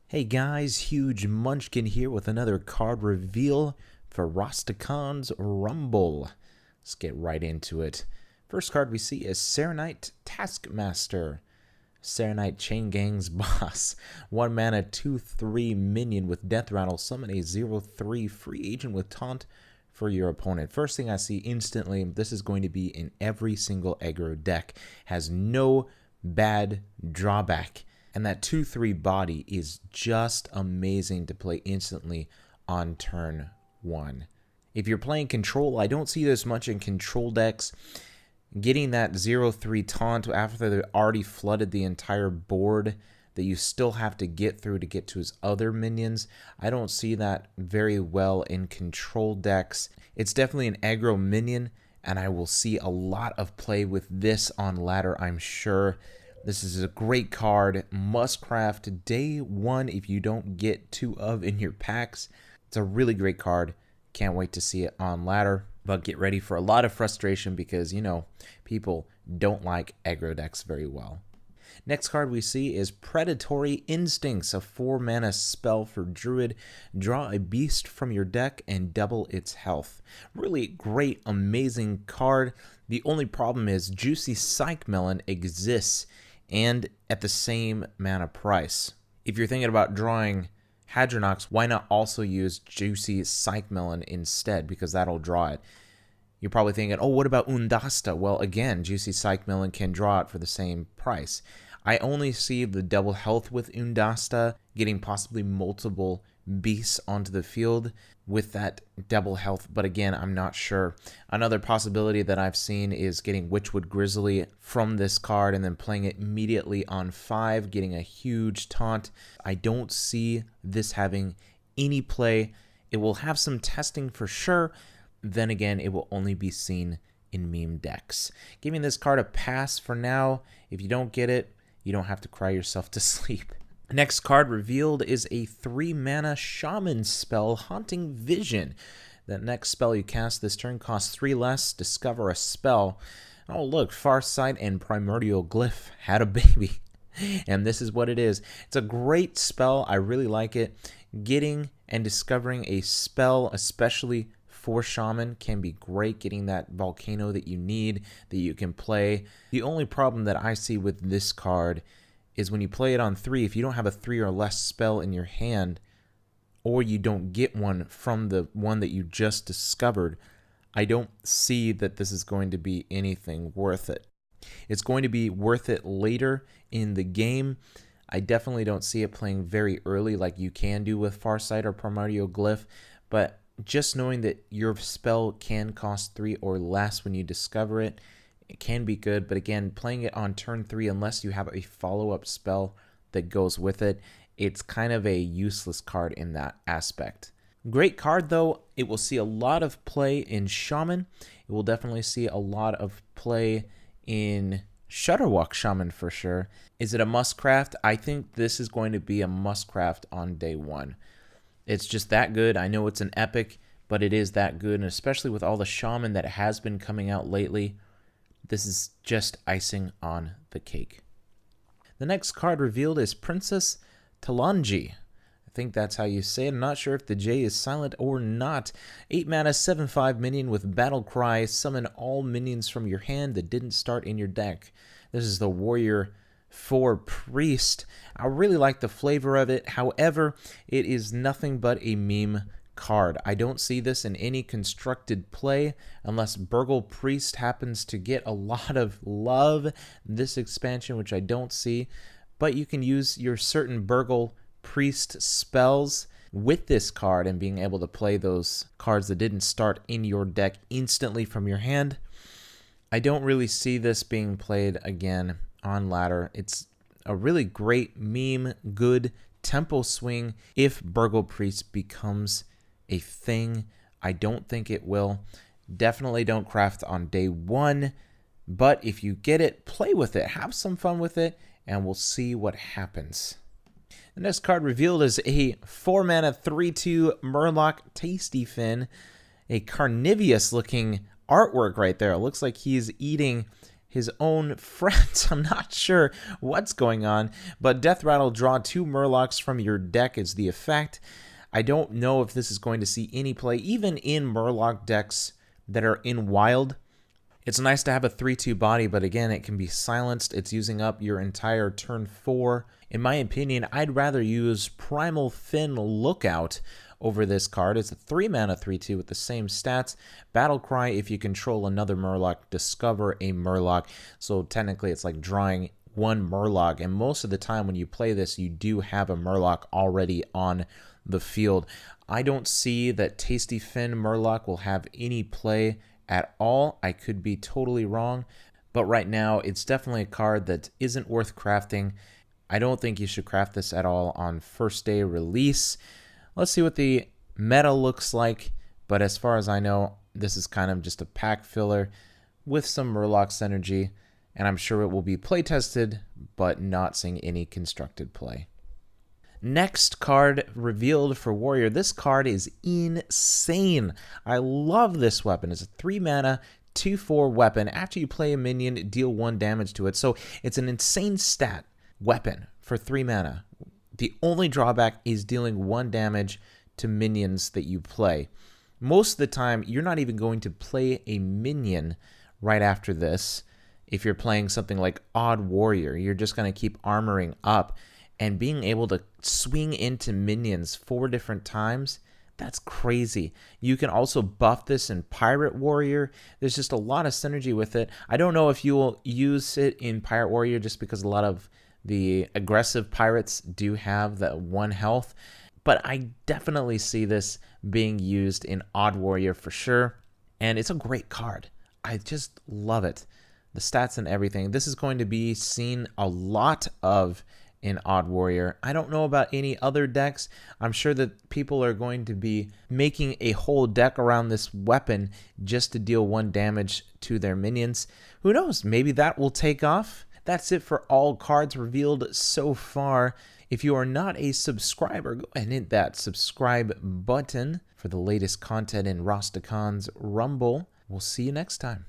Hey guys, huge Munchkin here with another card reveal for Rastakhan's Rumble. Let's get right into it. First card we see is Saronite Taskmaster. Saronite Chain Gangs Boss. 1 mana, 2/3 minion with Death Rattle. Summon a 0/3 free agent with Taunt for your opponent. First thing I see instantly, this is going to be in every single aggro deck. Has no bad drawback. And that 2/3 body is just amazing to play instantly on turn 1. If you're playing control, I don't see this much in control decks. Getting that 0/3 taunt after they've already flooded the entire board that you still have to get through to get to his other minions, I don't see that very well in control decks. It's definitely an aggro minion, and I will see a lot of play with this on ladder, I'm sure. This is a great card, must craft day 1 if you don't get 2 of in your packs. It's a really great card. Can't wait to see it on ladder, but get ready for a lot of frustration because, you know, people don't like aggro decks very well. Next card we see is Predatory Instincts, a 4 mana spell for Druid. Draw a beast from your deck and double its health. Really great, amazing card. The only problem is Juicy Psych Melon exists and at the same mana price. If you're thinking about drawing Hadronox, why not also use Juicy Psych Melon instead, because that'll draw it. You're probably thinking, oh, what about Undasta? Well, again, Juicy Psych Melon can draw it for the same price. I only see the double health with Undasta, getting possibly multiple beasts onto the field with that double health, but again, I'm not sure. Another possibility that I've seen is getting Witchwood Grizzly from this card and then playing it immediately on 5, getting a huge taunt. I don't see this having any play. It will have some testing for sure. Then again, it will only be seen in meme decks. Giving this card a pass for now. If you don't get it, you don't have to cry yourself to sleep. Next card revealed is a 3 mana Shaman spell, Haunting Vision. The next spell you cast this turn costs 3 less. Discover a spell. Oh look, Farsight and Primordial Glyph had a baby. And this is what it is. It's a great spell. I really like it. Getting and discovering a spell, especially for Shaman, can be great. Getting that volcano that you need, that you can play. The only problem that I see with this card is when you play it on 3, if you don't have a 3 or less spell in your hand, or you don't get one from the one that you just discovered, I don't see that this is going to be anything worth it. It's going to be worth it later in the game. I definitely don't see it playing very early like you can do with Farsight or Primordial Glyph, but just knowing that your spell can cost 3 or less when you discover it, it can be good. But again, playing it on turn 3, unless you have a follow-up spell that goes with it, it's kind of a useless card in that aspect. Great card though. It will see a lot of play in Shaman. It will definitely see a lot of play in Shudderwalk Shaman for sure. Is it a must-craft? I think this is going to be a must-craft on day 1. It's just that good. I know it's an epic, but it is that good, and especially with all the Shaman that has been coming out lately, this is just icing on the cake. The next card revealed is Princess Talanji. I think that's how you say it. I'm not sure if the J is silent or not. 8 mana, 7/5 minion with Battle Cry. Summon all minions from your hand that didn't start in your deck. This is the Warrior 4 Priest. I really like the flavor of it. However, it is nothing but a meme card. I don't see this in any constructed play unless Burgle Priest happens to get a lot of love this expansion, which I don't see. But you can use your certain Burgle Priest spells with this card and being able to play those cards that didn't start in your deck instantly from your hand. I don't really see this being played again on ladder. It's a really great meme, good tempo swing if Burgle Priest becomes a thing. I don't think it will. Definitely don't craft on day 1, but if you get it, play with it, have some fun with it, and we'll see what happens. The next card revealed is a 4 mana 3/2 Murloc Tasty Fin, a carnivorous looking artwork right there. It looks like he's eating his own friends. I'm not sure what's going on, but Death Rattle, draw 2 Murlocs from your deck is the effect. I don't know if this is going to see any play, even in Murloc decks that are in Wild. It's nice to have a 3/2 body, but again, it can be silenced. It's using up your entire turn 4. In my opinion, I'd rather use Primal Fin Lookout over this card. It's a 3 mana 3/2 with the same stats. Battle Cry, if you control another Murloc, discover a Murloc. So technically, it's like drawing 1 Murloc, and most of the time when you play this, you do have a Murloc already on the field. I don't see that Tasty Fin Murloc will have any play at all. I could be totally wrong, but right now it's definitely a card that isn't worth crafting. I don't think you should craft this at all on first day release. Let's see what the meta looks like, but as far as I know, this is kind of just a pack filler with some Murloc synergy, and I'm sure it will be play tested, but not seeing any constructed play. Next card revealed for Warrior. This card is insane. I love this weapon. It's a 3 mana 2/4 weapon. After you play a minion, deal 1 damage to it. So it's an insane stat weapon for 3 mana. The only drawback is dealing 1 damage to minions that you play. Most of the time, you're not even going to play a minion right after this. If you're playing something like Odd Warrior, you're just going to keep armoring up. And being able to swing into minions 4 different times, that's crazy. You can also buff this in Pirate Warrior. There's just a lot of synergy with it. I don't know if you will use it in Pirate Warrior just because a lot of the aggressive pirates do have that 1 health. But I definitely see this being used in Odd Warrior for sure. And it's a great card. I just love it. The stats and everything. This is going to be seen a lot of in Odd Warrior. I don't know about any other decks. I'm sure that people are going to be making a whole deck around this weapon just to deal 1 damage to their minions. Who knows? Maybe that will take off. That's it for all cards revealed so far. If you are not a subscriber, go ahead and hit that subscribe button for the latest content in Rastakhan's Rumble. We'll see you next time.